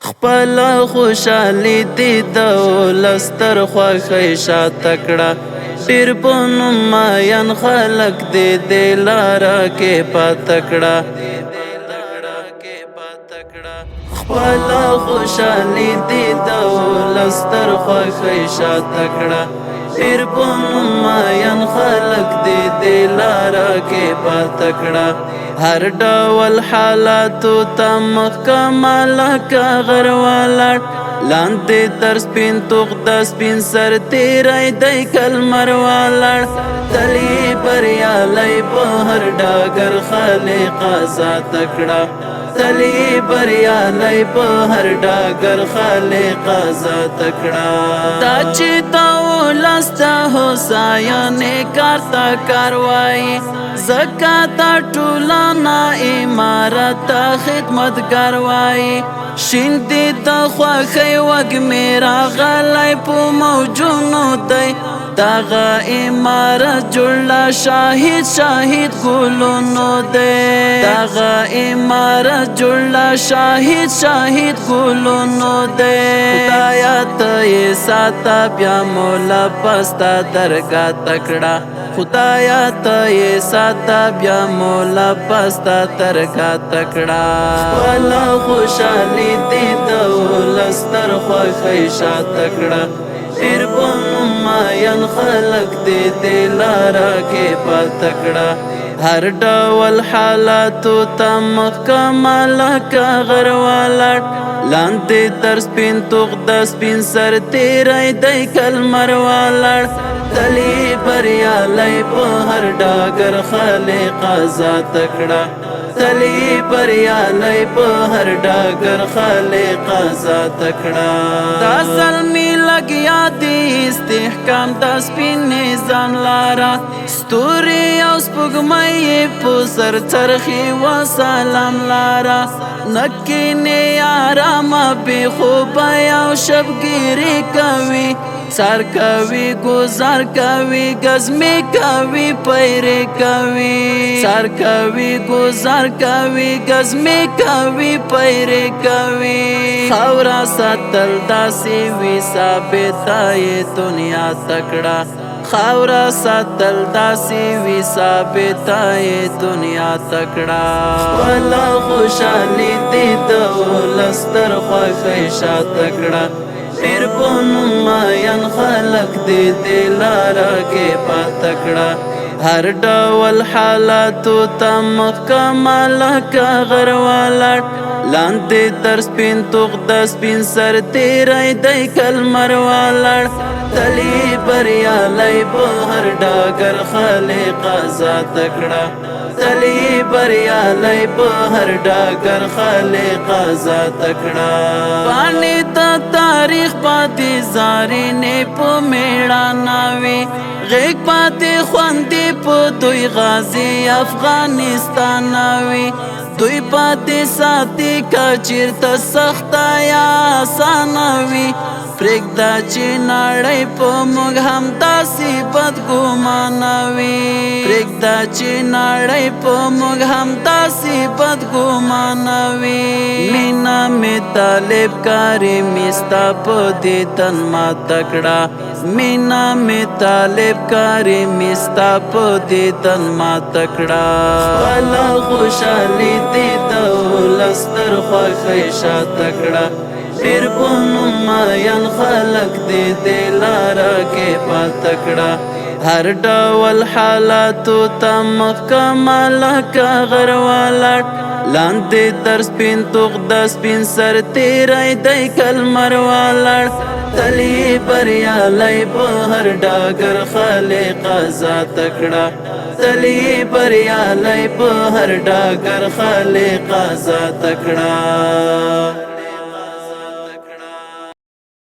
خپل خوشالي دې د ولستر خوښۍ شاته کړه ډېر په نوم ماین خلک دې دې لاره کې پاته کړه خپل خوشالي دې د ولستر خوښۍ شاته کړه ډېر په نوم ماین خلک دې دې لاره کې پاته کړه هر ډول حالاتو ته مخکمل که غر ولاړ لاندې تر سپین توغ د سپین سر تیری دی کلمر ولاړ تلی بریالی په هر ډګر خالقه ذاته کړه تلی بریالی په هر ډګر خالقه ذاته کړه دا چې تا ولسته هوساینې کار ته کار وایي زکات ټولنا امارت خدمتګار وایي شین دې د خوښۍ وږمې راغلی په موجونو دی دغه امارت جوړه شاهد شاهد ګلونو دی دغه امارت جوړه شاهد شاهد ګلونو دی خدایا ته یې ساته بیا مولا پستا درګاه تکړه خدایا ته یې ساته بیا مولا پستا درګاه تکړه خپله خوشالي دې د ولستر خوښۍ شاته کړه ډېر په نوم ماین خلک دې دې لاره کې پاته کړه هر ډول حالاتو ته مخکمل که غر ولاړ لاندې تر سپین توغ د سپین سر تیری دی کلمر ولاړ تلی بریالی په هر ډګر خالقه ذاته کړه تلی بریالی په هر ډګر خالقه ذاته کړه دا زلمي لګیا دی استحکام د سپین نظام لاره ستوري او سپوږمۍ په سر څرخي و سلام لاره نکینې آرامه بې خوبه او شبګیري کوي سار کوي گزار کوي گزمې کوي پیرې کوي سار کوي گزار کوي گزمې کوي پیرې کوي خاورا ساتل داسې وي ثابته یې دنیا تکړه خاورا ساتل داسې وي ثابته یې دنیا تکړه خپله خوشالي دې د ولستر خوښۍ شاته کړه ډېر په نوم ماین خلک دې دې لاره کې پاته کړه هر ډول حالاتو ته مخکمل که غر ولاړ لاندې تر سپین توغ د سپین سر تیری دی کلمر ولاړ تلی بریالی په هر ډګر خالقه ذاته کړه تلی بریالی په هر ډګر خالقه ذاته کړه باندې ته تاریخ پاتې زارینې په میړانه وي غیږ پاتې خوندې په دوی غازي افغانستان وي دوی پاتې ساتي که چېرته سخته یا اسانه وي پرېږده چې نړۍ په موږ همداسې بدګمانه وي پرېږده چې نړۍ په موږ همداسې بدګمانه وي مینه مې طالب کاري مې ستا په دیدن ماته کړه مینه مې طالب کاري مې ستا په دیدن ماته کړه خپله خوشالي دې د ولستر خوښۍ شاته کړه ډېر په نوم ماین خلک دې دې لاره کې پاته کړه هر ډول حالاتو ته مخکمل که غر ولاړ لاندې تر سپین توغ د سپین سر تیری دی کلمر ولاړ تلی بریالی په هر ډګر خالقه ذاته کړه تلی بریالی په هر ډګر خالقه ذاته کړه